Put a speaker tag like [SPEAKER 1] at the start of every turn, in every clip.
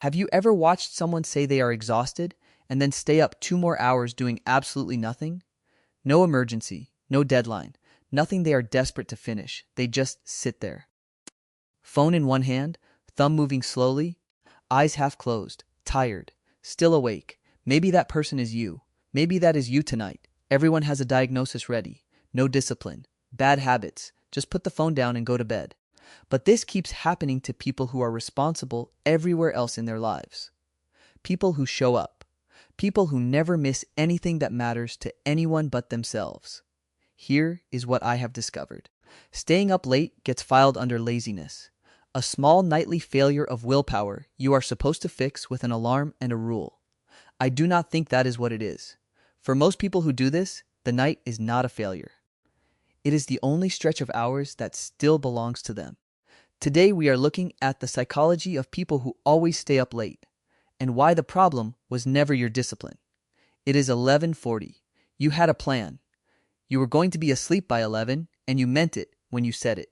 [SPEAKER 1] Have you ever watched someone say they are exhausted and then stay up 2 more hours doing absolutely nothing? No emergency, no deadline, nothing they are desperate to finish. They just sit there. Phone in one hand, thumb moving slowly, eyes half closed, tired, still awake. Maybe that person is you. Maybe that is you tonight. Everyone has a diagnosis ready. No discipline. Bad habits. Just put the phone down and go to bed. But this keeps happening to people who are responsible everywhere else in their lives. People who show up. People who never miss anything that matters to anyone but themselves. Here is what I have discovered. Staying up late gets filed under laziness. A small nightly failure of willpower you are supposed to fix with an alarm and a rule. I do not think that is what it is. For most people who do this, the night is not a failure. It is the only stretch of hours that still belongs to them. Today we are looking at the psychology of people who always stay up late, and why the problem was never your discipline. It is 11:40. You had a plan. You were going to be asleep by 11, and you meant it when you said it.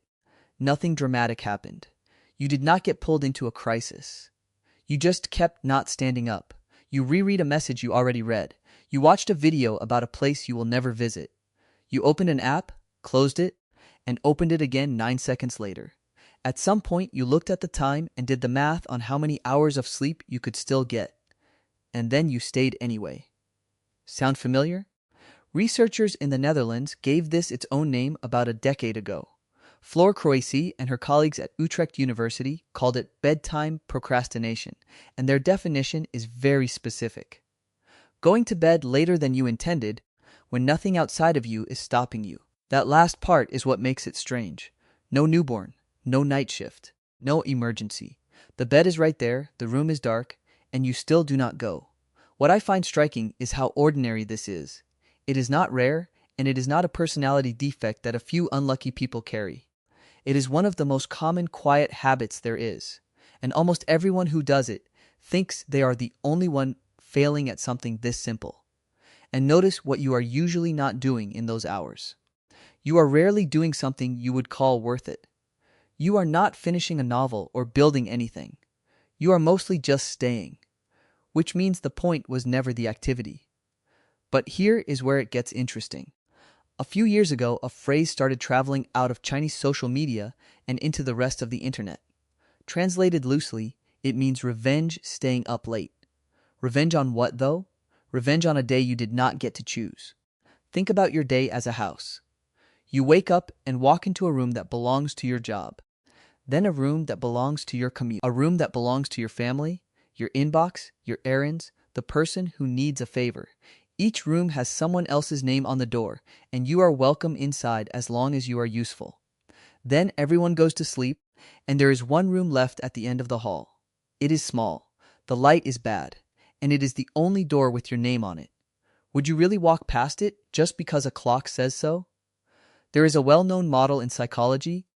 [SPEAKER 1] Nothing dramatic happened. You did not get pulled into a crisis. You just kept not standing up. You reread a message you already read. You watched a video about a place you will never visit. You opened an app, closed it, and opened it again 9 seconds later. At some point, you looked at the time and did the math on how many hours of sleep you could still get. And then you stayed anyway. Sound familiar? Researchers in the Netherlands gave this its own name about a decade ago. Floor Croisi and her colleagues at Utrecht University called it bedtime procrastination, and their definition is very specific. Going to bed later than you intended, when nothing outside of you is stopping you. That last part is what makes it strange. No newborn, no night shift, no emergency. The bed is right there, the room is dark, and you still do not go. What I find striking is how ordinary this is. It is not rare, and it is not a personality defect that a few unlucky people carry. It is one of the most common quiet habits there is, and almost everyone who does it thinks they are the only one failing at something this simple. And notice what you are usually not doing in those hours. You are rarely doing something you would call worth it. You are not finishing a novel or building anything. You are mostly just staying, which means the point was never the activity. But here is where it gets interesting. A few years ago, a phrase started traveling out of Chinese social media and into the rest of the internet. Translated loosely, it means revenge staying up late. Revenge on what, though? Revenge on a day you did not get to choose. Think about your day as a house. You wake up and walk into a room that belongs to your job, then a room that belongs to your commute, a room that belongs to your family, your inbox, your errands, the person who needs a favor. Each room has someone else's name on the door, and you are welcome inside as long as you are useful. Then everyone goes to sleep, and there is one room left at the end of the hall. It is small, the light is bad, and it is the only door with your name on it. Would you really walk past it just because a clock says so? There is a well-known model in psychology,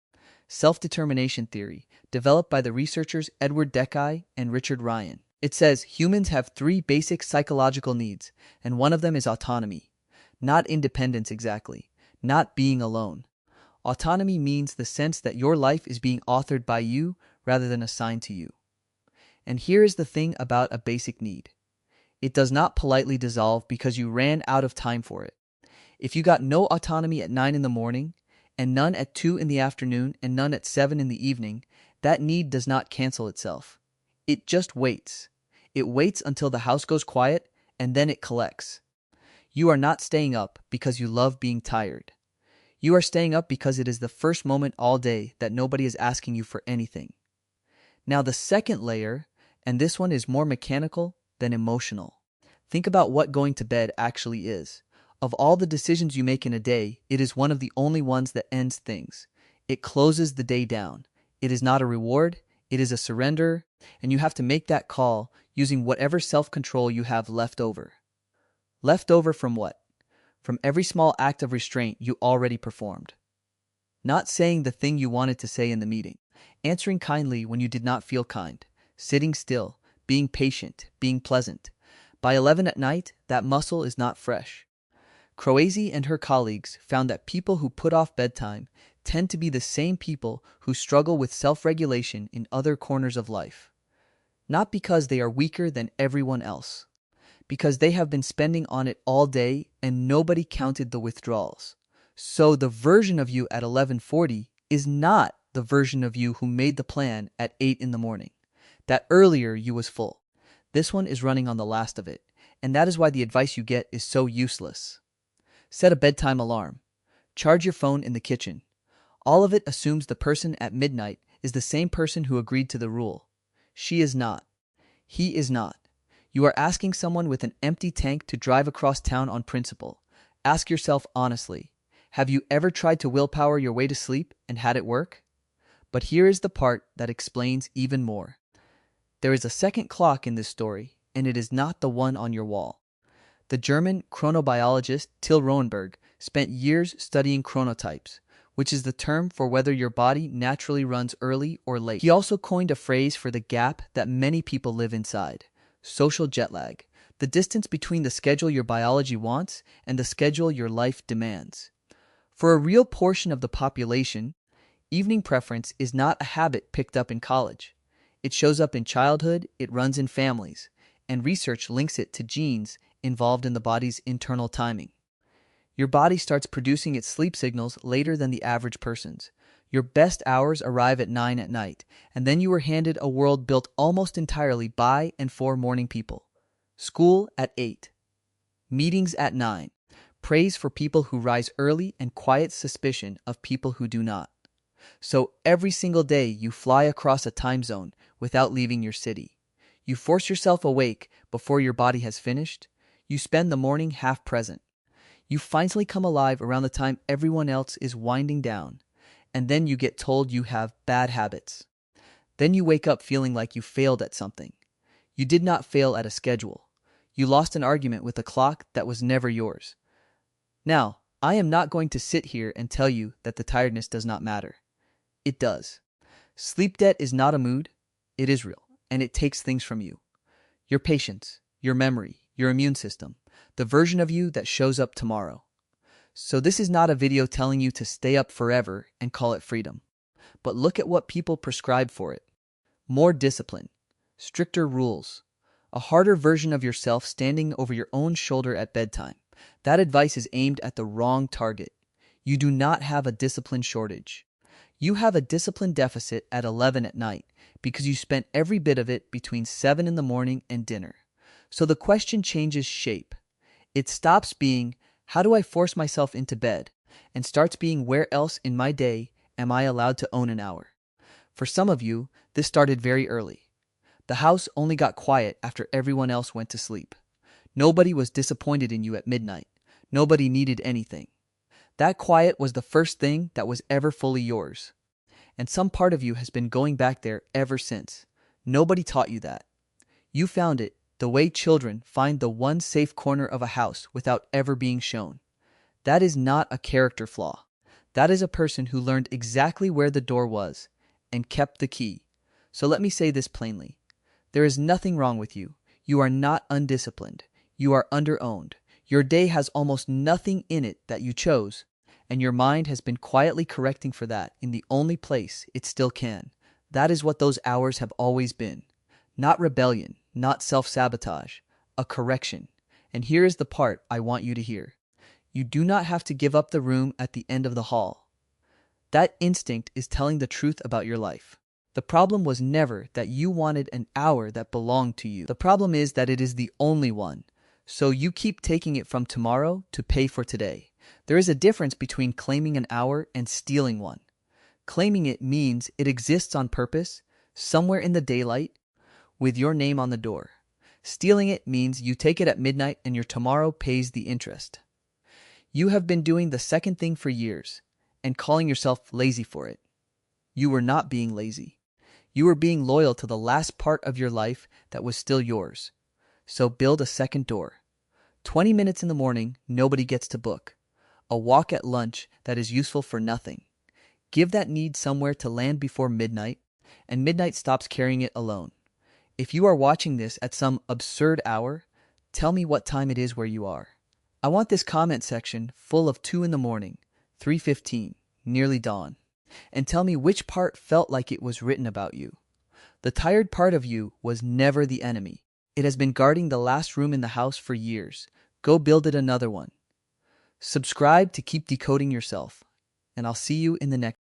[SPEAKER 1] self-determination theory, developed by the researchers Edward Deckey and Richard Ryan. It says humans have 3 basic psychological needs, and one of them is autonomy. Not independence exactly, not being alone. Autonomy means the sense that your life is being authored by you rather than assigned to you. And here is the thing about a basic need. It does not politely dissolve because you ran out of time for it. If you got no autonomy at 9 in the morning, and none at 2 in the afternoon, and none at 7 in the evening, that need does not cancel itself. It just waits. It waits until the house goes quiet, and then it collects. You are not staying up because you love being tired. You are staying up because it is the first moment all day that nobody is asking you for anything. Now the second layer, and this one is more mechanical than emotional. Think about what going to bed actually is. Of all the decisions you make in a day, it is one of the only ones that ends things. It closes the day down. It is not a reward, it is a surrender, and you have to make that call using whatever self-control you have left over. Left over from what? From every small act of restraint you already performed. Not saying the thing you wanted to say in the meeting, answering kindly when you did not feel kind, sitting still, being patient, being pleasant. By 11 at night, that muscle is not fresh. Croisi and her colleagues found that people who put off bedtime tend to be the same people who struggle with self-regulation in other corners of life. Not because they are weaker than everyone else, because they have been spending on it all day and nobody counted the withdrawals. So the version of you at 11:40 is not the version of you who made the plan at 8 in the morning. That earlier you was full. This one is running on the last of it, and that is why the advice you get is so useless. Set a bedtime alarm. Charge your phone in the kitchen. All of it assumes the person at midnight is the same person who agreed to the rule. She is not. He is not. You are asking someone with an empty tank to drive across town on principle. Ask yourself honestly, have you ever tried to willpower your way to sleep and had it work? But here is the part that explains even more. There is a second clock in this story, and it is not the one on your wall. The German chronobiologist Till Roenberg spent years studying chronotypes, which is the term for whether your body naturally runs early or late. He also coined a phrase for the gap that many people live inside: social jet lag, the distance between the schedule your biology wants and the schedule your life demands. For a real portion of the population, evening preference is not a habit picked up in college. It shows up in childhood, it runs in families, and research links it to genes involved in the body's internal timing. Your body starts producing its sleep signals later than the average person's. Your best hours arrive at 9 at night, and then you are handed a world built almost entirely by and for morning people. School at 8. Meetings at 9. Praise for people who rise early and quiet suspicion of people who do not. So every single day you fly across a time zone without leaving your city. You force yourself awake before your body has finished. You spend the morning half present. You finally come alive around the time everyone else is winding down, and then you get told you have bad habits. Then you wake up feeling like you failed at something. You did not fail at a schedule. You lost an argument with a clock that was never yours. Now, I am not going to sit here and tell you that the tiredness does not matter. It does. Sleep debt is not a mood, it is real, and it takes things from you. Your patience, your memory, your immune system, the version of you that shows up tomorrow. So this is not a video telling you to stay up forever and call it freedom. But look at what people prescribe for it. More discipline, stricter rules, a harder version of yourself standing over your own shoulder at bedtime. That advice is aimed at the wrong target. You do not have a discipline shortage. You have a discipline deficit at 11 at night because you spent every bit of it between 7 in the morning and dinner. So the question changes shape. It stops being, how do I force myself into bed, and starts being, where else in my day am I allowed to own an hour? For some of you, this started very early. The house only got quiet after everyone else went to sleep. Nobody was disappointed in you at midnight. Nobody needed anything. That quiet was the first thing that was ever fully yours. And some part of you has been going back there ever since. Nobody taught you that. You found it the way children find the one safe corner of a house without ever being shown. That is not a character flaw. That is a person who learned exactly where the door was and kept the key. So let me say this plainly. There is nothing wrong with you. You are not undisciplined. You are underowned. Your day has almost nothing in it that you chose, and your mind has been quietly correcting for that in the only place it still can. That is what those hours have always been. Not rebellion, not self-sabotage, a correction. And here is the part I want you to hear. You do not have to give up the room at the end of the hall. That instinct is telling the truth about your life. The problem was never that you wanted an hour that belonged to you. The problem is that it is the only one. So you keep taking it from tomorrow to pay for today. There is a difference between claiming an hour and stealing one. Claiming it means it exists on purpose, somewhere in the daylight, with your name on the door. Stealing it means you take it at midnight and your tomorrow pays the interest. You have been doing the second thing for years and calling yourself lazy for it. You were not being lazy. You were being loyal to the last part of your life that was still yours. So build a second door. 20 minutes in the morning, nobody gets to book. A walk at lunch that is useful for nothing. Give that need somewhere to land before midnight, and midnight stops carrying it alone. If you are watching this at some absurd hour, tell me what time it is where you are. I want this comment section full of 2 in the morning, 3:15, nearly dawn, and tell me which part felt like it was written about you. The tired part of you was never the enemy. It has been guarding the last room in the house for years. Go build it another one. Subscribe to keep decoding yourself, and I'll see you in the next